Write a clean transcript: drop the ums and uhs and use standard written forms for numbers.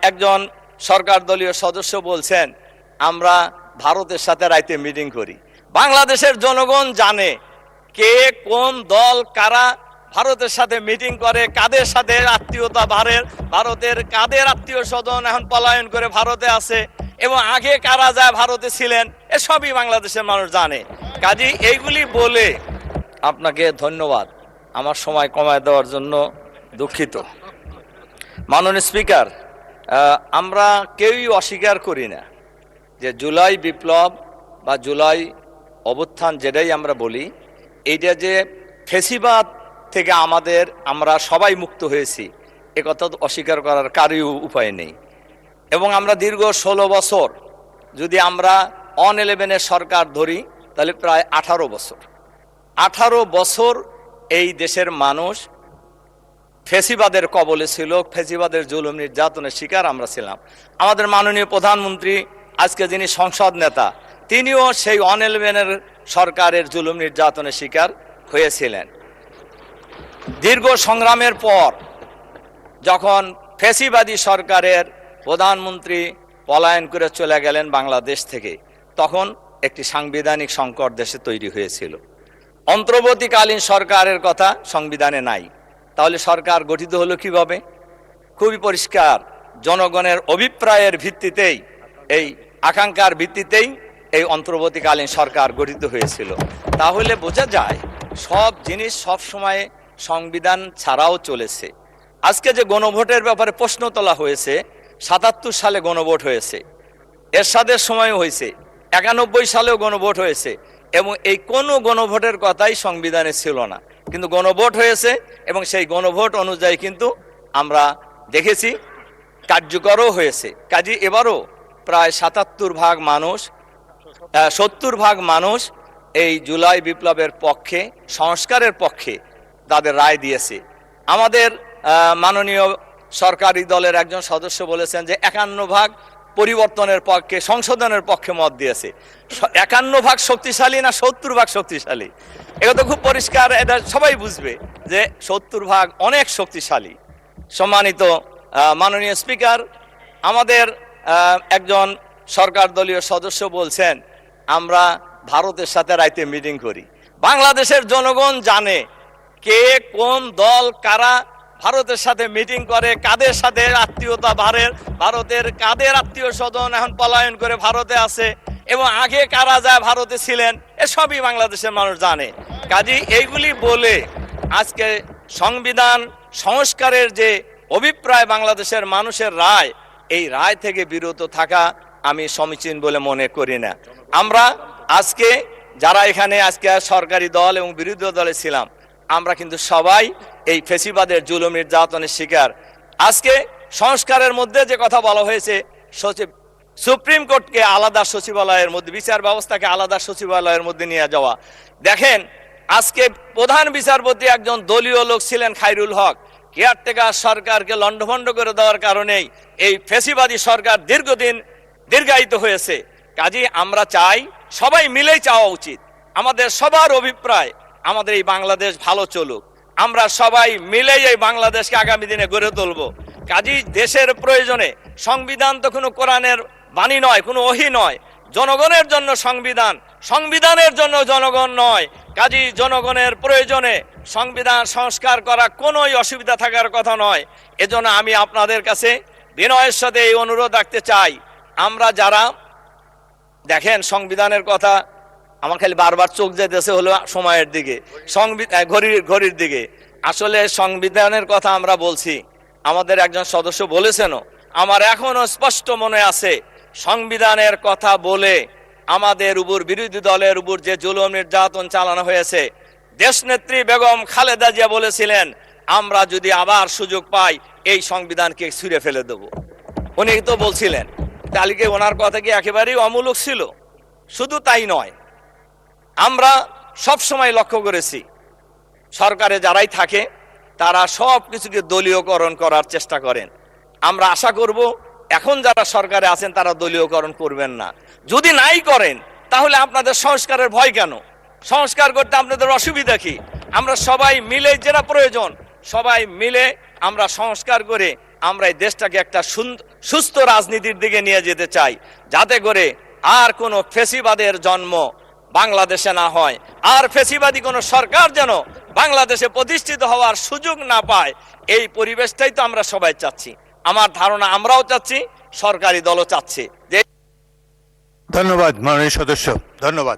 একজন সরকার দলীয় সদস্য বলছেন আমরা ভারতের সাথে রাইতে মিটিং করি। বাংলাদেশের জনগণ জানে কে কোন দল কারা ভারতের সাথে মিটিং করে, কাদের সাথে আত্মীয়তা ভারতের কাদের আত্মীয় স্বজন এখন পলায়ন করে ভারতে আছে এবং আগে কারা যায় ভারতে ছিলেন, এসবই বাংলাদেশের মানুষ জানে। কাজী এইগুলি বলে আপনাকে ধন্যবাদ, আমার সময় কমায় দেওয়ার জন্য দুঃখিত। মাননীয় স্পিকার, আমরা কেউই অস্বীকার করি না যে জুলাই বিপ্লব বা জুলাই অভ্যুত্থান যেটাই আমরা বলি, এইটা যে ফেসিবাদ থেকে আমরা সবাই মুক্ত হয়েছি, একথা অস্বীকার করার কারই উপায় নেই। এবং আমরা দীর্ঘ 16 বছর, যদি আমরা 11 সরকার ধরি তাহলে প্রায় 18 বছর এই দেশের মানুষ ফেসিবাদের কবলে ছিল, ফেসিবাদের জুলুম নির্যাতনের শিকার আমরা ছিলাম। আমাদের মাননীয় প্রধানমন্ত্রী আজকে যিনি সংসদ নেতা, তিনিও সেই 11 সরকারের জুলুম নির্যাতনের শিকার হয়েছিলেন। দীর্ঘ সংগ্রামের পর যখন ফেসিবাদী সরকারের প্রধানমন্ত্রী পলায়ন করে চলে গেলেন বাংলাদেশ থেকে, তখন একটি সাংবিধানিক সংকট দেশে তৈরি হয়েছিল। অন্তর্বর্তীকালীন সরকারের কথা সংবিধানে নাই, তাহলে সরকার গঠিত হলো কিভাবে? খুবই পরিষ্কার, জনগণের অভিপ্রায়ের ভিত্তিতেই, এই আকাঙ্ক্ষার ভিত্তিতেই এই অন্তর্বর্তীকালীন সরকার গঠিত হয়েছিল। তাহলে বোঝা যায় সব জিনিস সব সময় সংবিধান ছাড়াও চলেছে। আজকে যে গণভোটের ব্যাপারে প্রশ্ন তোলা হয়েছে, 77 সালে গণভোট হয়েছে, এরশাদের সময় হয়েছে, 91 সালেও গণভোট হয়েছে, এবং এই কোনো গণভোটের কথাই সংবিধানে ছিল না, কিন্তু গণভোট হয়েছে এবং সেই গণভোট অনুযায়ী কিন্তু আমরা দেখেছি কার্যকরও হয়েছে। কাজে এবারও প্রায় 70 ভাগ মানুষ এই জুলাই বিপ্লবের পক্ষে, সংস্কারের পক্ষে তাদের রায় দিয়েছে। আমাদের মাননীয় সরকারি দলের একজন সদস্য বলেছেন যে 51 ভাগ পরিবর্তনের পক্ষে, সংশোধনের পক্ষে মত দিয়েছে। 51 ভাগ শক্তিশালী না 70 ভাগ শক্তিশালী? এটা তো খুব পরিষ্কার, এটা সবাই বুঝবে যে 70 ভাগ অনেক শক্তিশালী। সম্মানিত মাননীয় স্পিকার, আমাদের একজন সরকার দলীয় সদস্য বলছেন আমরা ভারতের সাথে রাইতে মিটিং করি। বাংলাদেশের জনগণ জানে কে কোন দল কারা ভারতের সাথে মিটিং করে, কাদের সাথে আত্মীয়তা ভারতের কাদের আত্মীয় স্বজন এখন পলায়ন করে ভারতে আছে এবং আগে কারা যায় ভারতে ছিলেন, এসবই বাংলাদেশের মানুষ জানে। কাজী এইগুলি বলে আজকে সংবিধান সংস্কারের যে অভিপ্রায় বাংলাদেশের মানুষের রায়, এই রায় থেকে বিরত থাকা আমি সমীচীন বলে মনে করি না। আমরা আজকে যারা এখানে আজকে সরকারি দল এবং বিরোধী দলে ছিলাম, আমরা কিন্তু সবাই এই ফেসিবাদের জুলুম নির্যাতনের শিকার। আজকে সংস্কারের মধ্যে যে কথা বলা হয়েছে, সুপ্রিম কোর্টকে আলাদা সচিবালয়ের মধ্যে, বিচার ব্যবস্থাকে আলাদা সচিবালয়ের মধ্যে নিয়ে যাওয়া। দেখেন আজকে প্রধান বিচারপতি একজন দলীয় লোক ছিলেন খায়রুল হক, কেয়ারটেকার সরকারকে লণ্ডভণ্ড করে দেওয়ার কারণেই এই ফেসিবাদী সরকার দীর্ঘায়িত হয়েছে। কাজেই আমরা চাই, সবাই মিলেই চাওয়া উচিত, আমাদের সবার অভিপ্রায় আমাদের এই বাংলাদেশ ভালো চলুক, আমরা সবাই মিলেই এই বাংলাদেশকে আগামী দিনে গড়ে তুলব। কাজেই দেশের প্রয়োজনে, সংবিধান তো কোনো কোরআনের বাণী নয়, কোনো ওহী নয়, জনগণের জন্য সংবিধান, সংবিধানের জন্য জনগণ নয়। কাজেই জনগণের প্রয়োজনে সংবিধান সংস্কার করা কোনোই অসুবিধা থাকার কথা নয়। এজন্য আমি আপনাদের কাছে বিনয়ের সাথে এই অনুরোধ রাখতে চাই, আমরা যারা দেখেন সংবিধানের কথা, আমার খালি বারবার চোখ যেতেছে হলো সময়ের দিকে, ঘড়ির দিকে। আসলে সংবিধানের কথা আমরা বলছি, আমাদের একজন সদস্য বলেছেনও, আমার এখনো স্পষ্ট মনে আছে, সংবিধানের কথা বলে আমাদের উপর, বিরোধী দলের উপর যে জুলুম নির্যাতন চালানো হয়েছে, দেশনেত্রী বেগম খালেদা জিয়া বলেছিলেন আমরা যদি আবার সুযোগ পাই এই সংবিধানকে ছুঁড়ে ফেলে দেব। উনি তো বলছিলেন, তাহলে কি ওনার কথা কি একেবারেই অমূলক ছিল? শুধু তাই নয়, আমরা সব সময় লক্ষ্য করেছি সরকারে যারাই থাকে তারা সব কিছুকে দলীয়করণ করার চেষ্টা করেন। আমরা আশা করব এখন যারা সরকারে আছেন তারা দলীয়করণ করবেন না। যদি নাই করেন তাহলে আপনাদের সংস্কারের ভয় কেন? সংস্কার করতে আপনাদের অসুবিধা কি? আমরা সবাই মিলে, যেটা প্রয়োজন সবাই মিলে আমরা সংস্কার করে আমরা এই দেশটাকে একটা সুস্থ রাজনীতির দিকে নিয়ে যেতে চাই, যাতে করে আর কোনো ফেসিবাদের জন্ম বাংলাদেশে না হয়, আর ফেসিবাদী কোনো সরকার যেন বাংলাদেশে প্রতিষ্ঠিত হওয়ার সুযোগ না পায়। এই পরিবেশটাই তো আমরা সবাই চাচ্ছি। আমার ধারণা আমরাও চাচ্ছি, সরকারি দলও চাচ্ছে। ধন্যবাদ মাননীয় সদস্য, ধন্যবাদ।